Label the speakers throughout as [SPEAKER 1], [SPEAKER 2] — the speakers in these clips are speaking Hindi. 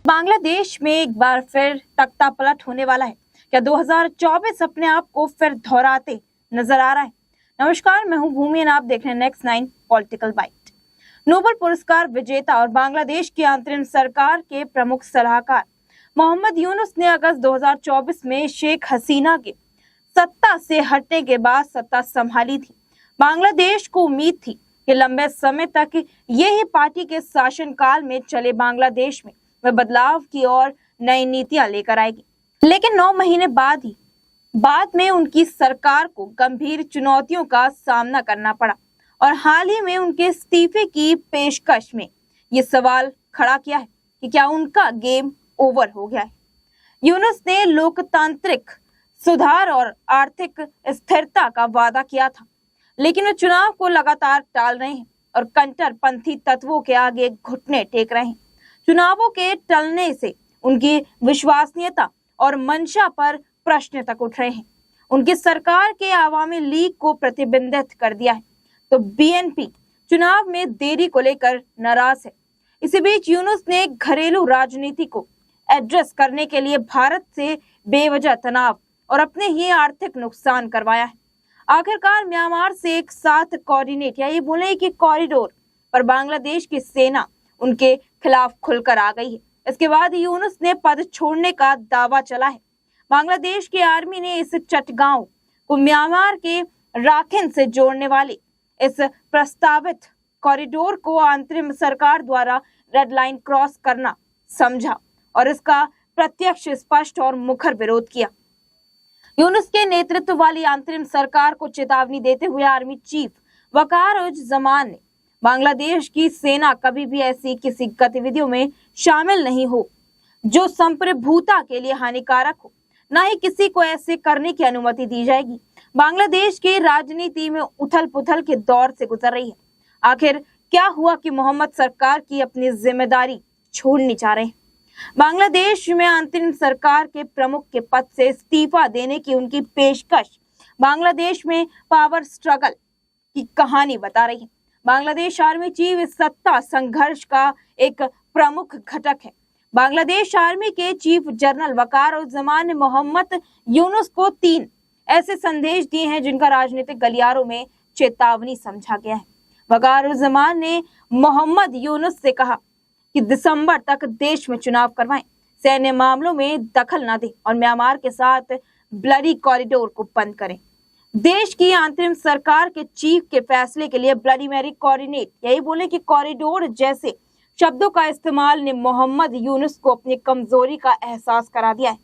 [SPEAKER 1] बांग्लादेश में एक बार फिर तख्ता पलट होने वाला है। क्या 2024 अपने आप को फिर दोहराते नजर आ रहा है? नमस्कार, मैं हूं भूमि और आप देख रहे हैं नेक्स्ट 9 पॉलिटिकल बाइट। नोबेल पुरस्कार विजेता और बांग्लादेश की अंतरिम सरकार के प्रमुख सलाहकार मोहम्मद यूनुस ने अगस्त 2024 में शेख हसीना के सत्ता से हटने के बाद सत्ता संभाली थी। बांग्लादेश को उम्मीद थी कि लंबे समय तक यही पार्टी के शासनकाल में चले बांग्लादेश में वह बदलाव की और नई नीतियां लेकर आएगी, लेकिन 9 महीने बाद में उनकी सरकार को गंभीर चुनौतियों का सामना करना पड़ा और हाल ही में उनके इस्तीफे की पेशकश में ये सवाल खड़ा किया है कि क्या उनका गेम ओवर हो गया है। यूनुस ने लोकतांत्रिक सुधार और आर्थिक स्थिरता का वादा किया था, लेकिन वे चुनाव को लगातार टाल रहे हैं और कट्टरपंथी तत्वों के आगे घुटने टेक रहे हैं। चुनावों के टलने से उनकी विश्वसनीयता और मंशा पर प्रश्न तक उठ रहे हैं। उनकी सरकार के आवामी लीग को प्रतिबंधित कर दिया है, तो बीएनपी चुनाव में देरी को लेकर नाराज है। इसी बीच यूनुस ने घरेलू राजनीति को एड्रेस करने के लिए भारत से बेवजह तनाव और अपने ही आर्थिक नुकसान करवाया है। आखिरकार म्यांमार से एक साथ कोऑर्डिनेट या ये बोले कि कॉरिडोर पर बांग्लादेश की सेना उनके खिलाफ खुलकर आ गई है। इसके बाद यूनुस ने पद छोड़ने का दावा चला है। बांग्लादेश की आर्मी ने इस चटगांव को म्यांमार के राखिन से जोड़ने वाले इस प्रस्तावित कॉरिडोर को अंतरिम सरकार द्वारा रेड लाइन क्रॉस करना समझा और इसका प्रत्यक्ष, स्पष्ट और मुखर विरोध किया। यूनुस के नेतृत्व वाली अंतरिम सरकार को चेतावनी देते हुए आर्मी चीफ वकार-उज-जमान ने बांग्लादेश की सेना कभी भी ऐसी किसी गतिविधियों में शामिल नहीं हो जो संप्रभुता के लिए हानिकारक हो, न ही किसी को ऐसे करने की अनुमति दी जाएगी। बांग्लादेश की राजनीति में उथल-पुथल के दौर से गुजर रही है। आखिर क्या हुआ कि मोहम्मद सरकार की अपनी जिम्मेदारी छोड़नी चाह रहे हैं? बांग्लादेश में अंतरिम सरकार के प्रमुख के पद से इस्तीफा देने की उनकी पेशकश बांग्लादेश में पावर स्ट्रगल की कहानी बता रही है। बांग्लादेश आर्मी चीफ इस सत्ता संघर्ष का एक प्रमुख घटक है। बांग्लादेश आर्मी के चीफ जनरल वकार-उज-जमान ने मोहम्मद यूनुस को 3 ऐसे संदेश दिए हैं जिनका राजनीतिक गलियारों में चेतावनी समझा गया है। वकार-उज-जमान ने मोहम्मद यूनुस से कहा कि दिसंबर तक देश में चुनाव करवाएं, सैन्य मामलों में दखल न दें और म्यांमार के साथ ब्लडी कॉरिडोर को बंद करें। देश की अंतरिम सरकार के चीफ के फैसले के लिए ब्लडी मैरी कोऑर्डिनेट यही बोले कि कॉरिडोर जैसे शब्दों का इस्तेमाल ने मोहम्मद यूनुस को अपनी कमजोरी का एहसास करा दिया है।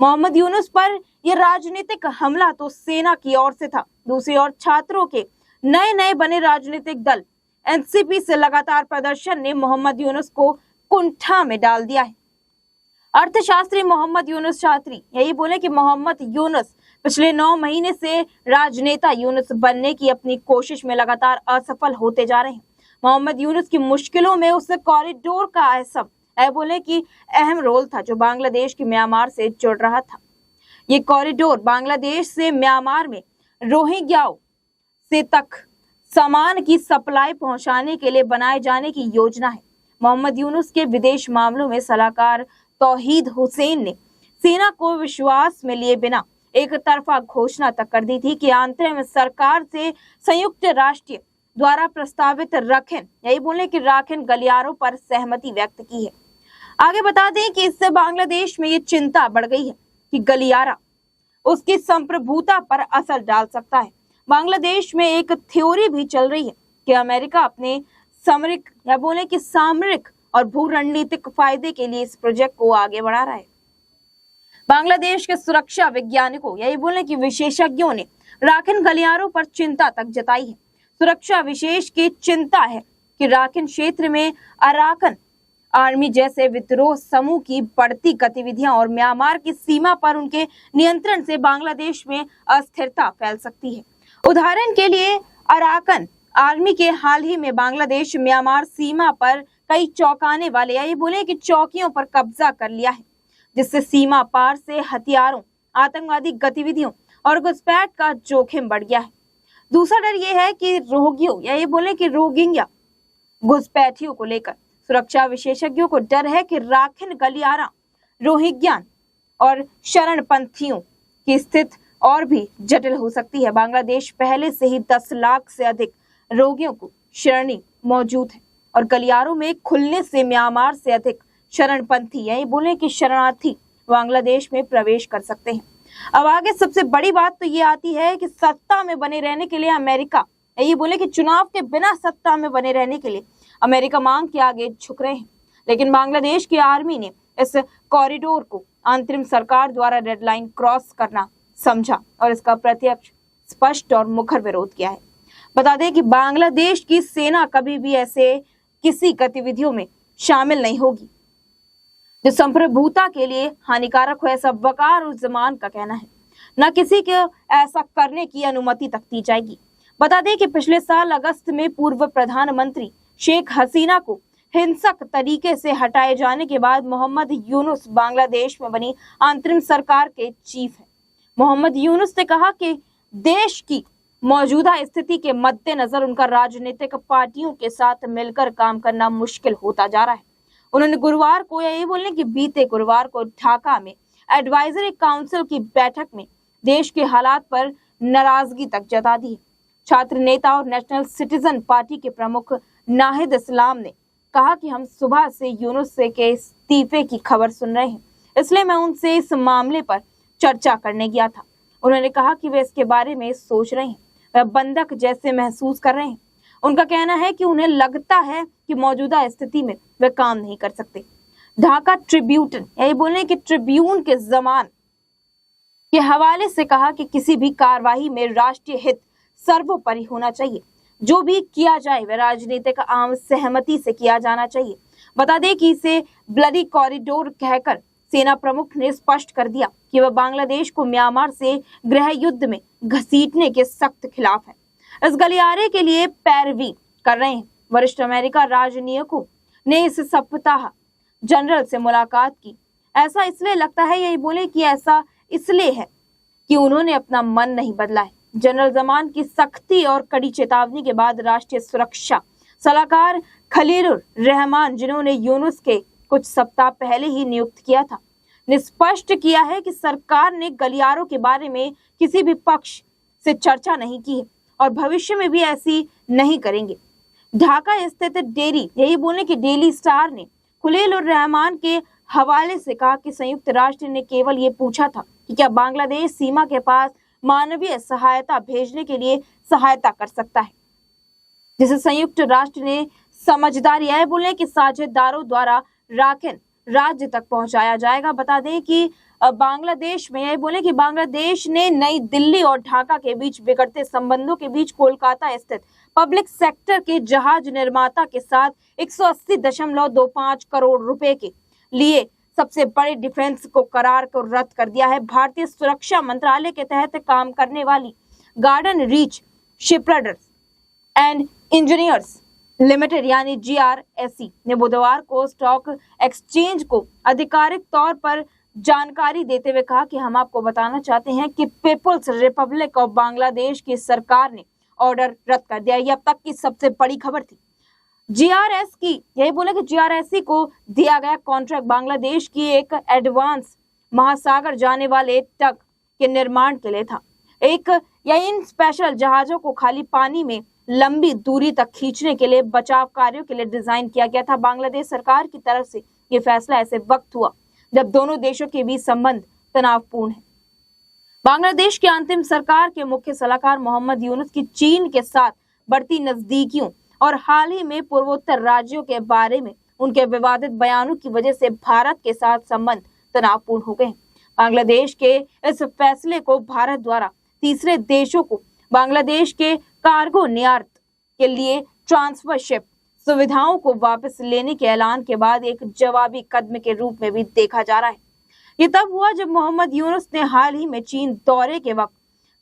[SPEAKER 1] मोहम्मद यूनुस पर यह राजनीतिक हमला तो सेना की ओर से था, दूसरी ओर छात्रों के नए बने राजनीतिक दल एनसीपी से लगातार प्रदर्शन ने मोहम्मद यूनुस को कुंठा में डाल दिया है। अर्थशास्त्री मोहम्मद यूनुस शास्त्री यही बोले कि मोहम्मद यूनुस पिछले 9 महीने से राजनेता यूनुस बनने की अपनी कोशिश में लगातार असफल होते जा रहे हैं। मोहम्मद यूनुस की मुश्किलों में उस कॉरिडोर का बोले कि अहम रोल था जो बांग्लादेश की म्यांमार से जुड़ रहा था। ये कॉरिडोर बांग्लादेश से म्यांमार में रोहिंग्याओं से तक सामान की सप्लाई पहुंचाने के लिए बनाए जाने की योजना है। मोहम्मद यूनुस के विदेश मामलों में सलाहकार तौहीद हुसैन ने सेना को विश्वास में लिए बिना एक तरफा घोषणा तक कर दी थी कि अंतरिम सरकार से संयुक्त राष्ट्र द्वारा प्रस्तावित राखिन गलियारों पर सहमति व्यक्त की है। आगे बता दें कि इससे बांग्लादेश में ये चिंता बढ़ गई है कि गलियारा उसकी संप्रभुता पर असर डाल सकता है। बांग्लादेश में एक थ्योरी भी चल रही है कि अमेरिका अपने सामरिक और भू रणनीतिक फायदे के लिए इस प्रोजेक्ट को आगे बढ़ा रहा है। बांग्लादेश के सुरक्षा वैज्ञानिकों यही बोले कि विशेषज्ञों ने राखिन गलियारों पर चिंता तक जताई है। सुरक्षा विशेष की चिंता है कि राखिन क्षेत्र में अराकन आर्मी जैसे विद्रोह समूह की बढ़ती गतिविधियां और म्यांमार की सीमा पर उनके नियंत्रण से बांग्लादेश में अस्थिरता फैल सकती है। उदाहरण के लिए अराकन आर्मी के हाल ही में बांग्लादेश म्यांमार सीमा पर कई चौंकाने वाले यही बोले कि चौकियों पर कब्जा कर लिया है, जिससे सीमा पार से हथियारों, आतंकवादी गतिविधियों और घुसपैठ का जोखिम बढ़ गया है। दूसरा डर यह है कि रोहिंग्या घुसपैठियों को लेकर सुरक्षा विशेषज्ञों को डर है कि राखिन गलियारा, रोहिंग्या और शरणपंथियों की स्थिति और भी जटिल हो सकती है। बांग्लादेश पहले से ही 10 लाख से अधिक रोगियों को शरणी मौजूद है और गलियारों में खुलने से म्यांमार से अधिक शरणपंथी, यही बोले कि शरणार्थी बांग्लादेश में प्रवेश कर सकते हैं। अब आगे सबसे बड़ी बात तो ये आती है कि सत्ता में बने रहने के लिए अमेरिका, ये बोले कि चुनाव के बिना सत्ता में बने रहने के लिए अमेरिका मांग के आगे झुक रहे हैं, लेकिन बांग्लादेश की आर्मी ने इस कॉरिडोर को अंतरिम सरकार द्वारा डेडलाइन क्रॉस करना समझा और इसका प्रत्यक्ष, स्पष्ट और मुखर विरोध किया है। बता दें कि बांग्लादेश की सेना कभी भी ऐसे किसी गतिविधियों में शामिल नहीं होगी जो संप्रभुता के लिए हानिकारक हो, ऐसा वकार उस जमान का कहना है। न किसी को ऐसा करने की अनुमति तक दी जाएगी। बता दें कि पिछले साल अगस्त में पूर्व प्रधानमंत्री शेख हसीना को हिंसक तरीके से हटाए जाने के बाद मोहम्मद यूनुस बांग्लादेश में बनी अंतरिम सरकार के चीफ हैं। मोहम्मद यूनुस ने कहा कि देश की मौजूदा स्थिति के मद्देनजर उनका राजनीतिक पार्टियों के साथ मिलकर काम करना मुश्किल होता जा रहा है। उन्होंने गुरुवार को, यही बोलने कि बीते गुरुवार को ढाका में एडवाइजरी काउंसिल की बैठक में देश के हालात पर नाराजगी तक जता दी है। छात्र नेता और नेशनल सिटीजन पार्टी के प्रमुख नाहिद इस्लाम ने कहा कि हम सुबह से यूनुस से के इस्तीफे की खबर सुन रहे हैं, इसलिए मैं उनसे इस मामले पर चर्चा करने गया था। उन्होंने कहा कि वे इसके बारे में सोच रहे हैं, वह बंधक जैसे महसूस कर रहे हैं। उनका कहना है कि उन्हें लगता है कि मौजूदा स्थिति में वे काम नहीं कर सकते। ढाका ट्रिब्यून, यही बोलने कि ट्रिब्यून के जमान के हवाले से कहा कि किसी भी कार्रवाई में राष्ट्रीय हित सर्वोपरि होना चाहिए। जो भी किया जाए वह राजनीतिक आम सहमति से किया जाना चाहिए। बता दें कि इसे ब्लडी कॉरिडोर कहकर सेना प्रमुख ने स्पष्ट कर दिया कि वह बांग्लादेश को म्यांमार से गृह युद्ध में घसीटने के सख्त खिलाफ है। इस गलियारे के लिए पैरवी कर रहे हैं। वरिष्ठ अमेरिका राजनयिकों ने इस सप्ताह जनरल से मुलाकात की। ऐसा इसलिए लगता है, यही बोले कि ऐसा इसलिए है कि उन्होंने अपना मन नहीं बदला है। जनरल जमान की सख्ती और कड़ी चेतावनी के बाद राष्ट्रीय सुरक्षा सलाहकार खलीलुर रहमान, जिन्होंने यूनुस के कुछ सप्ताह पहले ही नियुक्त किया था, ने स्पष्ट किया है कि सरकार ने गलियारों के बारे में किसी भी पक्ष से चर्चा नहीं की है और भविष्य में भी ऐसी नहीं करेंगे। ढाका स्थित डेली, यही बोले कि डेली स्टार ने खलीलुर रहमान के हवाले से कहा कि संयुक्त राष्ट्र ने केवल ये पूछा था कि क्या बांग्लादेश सीमा के पास मानवीय सहायता भेजने के लिए सहायता कर सकता है, जिसे संयुक्त राष्ट्र ने समझदारी, यह बोले कि साझेदारों द्वारा राखिन राज्य तक पहुंचाया जाएगा। बता दें कि बांग्लादेश में, यह बोले कि बांग्लादेश ने नई दिल्ली और ढाका के बीच बिगड़ते संबंधों के बीच कोलकाता स्थित पब्लिक सेक्टर के जहाज निर्माता के साथ 180.25 करोड़ रुपए के लिए सबसे बड़े डिफेंस को करार को रद्द कर दिया है। भारतीय सुरक्षा मंत्रालय के तहत काम करने वाली garden reach shipbuilders and engineers limited यानी GRSE ने बुधवार को स्टॉक एक्सचेंज को आधिकारिक तौर पर जानकारी देते हुए कहा कि हम आपको बताना चाहते हैं कि पीपुल्स रिपब्लिक ऑफ बांग्लादेश की सरकार ने ऑर्डर रद्द कर दिया। यह अब तक की सबसे बड़ी खबर थी। GRS की, यही बोले कि GRSE को दिया गया कॉन्ट्रैक्ट बांग्लादेश की एक एडवांस महासागर जाने वाले टग के निर्माण के लिए था। इन स्पेशल जहाजों को खाली पानी में लंबी दूरी तक खींचने के लिए बचाव कार्यों के लिए डिजाइन किया गया था। बांग्लादेश सरकार की तरफ से ये फैसला ऐसे वक्त हुआ जब दोनों देशों के बीच संबंध तनावपूर्ण है। बांग्लादेश की अंतिम सरकार के मुख्य सलाहकार मोहम्मद यूनुस की चीन के साथ बढ़ती नजदीकियों और हाल ही में पूर्वोत्तर राज्यों के बारे में उनके विवादित बयानों की वजह से भारत के साथ संबंध तनावपूर्ण हो गए हैं। बांग्लादेश के इस फैसले को भारत द्वारा तीसरे देशों को बांग्लादेश के कार्गो निर्यात के लिए ट्रांसफर शिप सुविधाओं को वापस लेने के ऐलान के बाद एक जवाबी कदम के रूप में भी देखा जा रहा है। ये तब हुआ जब मोहम्मद यूनुस ने हाल ही में चीन दौरे के वक्त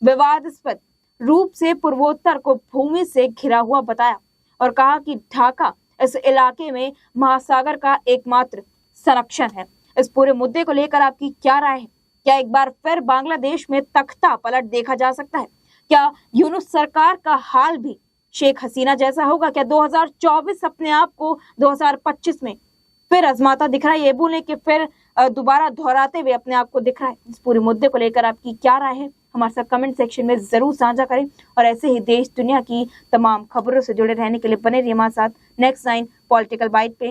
[SPEAKER 1] विवादास्पद रूप से पूर्वोत्तर को भूमि से घिरा हुआ बताया और कहा कि ढाका इस इलाके में महासागर का एकमात्र संरक्षण है। इस पूरे मुद्दे को लेकर आपकी क्या राय है? क्या एक बार फिर बांग्लादेश में तख्ता पलट देखा जा सकता है? क्या यूनुस सरकार का हाल भी शेख हसीना जैसा होगा? क्या 2024 अपने आप को 2025 में फिर आजमाता दिख रहा है? ये बोले कि फिर दोबारा दोहराते हुए अपने आप को दिख रहा है? इस पूरे मुद्दे को लेकर आपकी क्या राय है, हमारे साथ कमेंट सेक्शन में जरूर साझा करें। और ऐसे ही देश दुनिया की तमाम खबरों से जुड़े रहने के लिए बने रहिए हमारे साथ नेक्स्ट 9 पॉलिटिकल बाइट पे।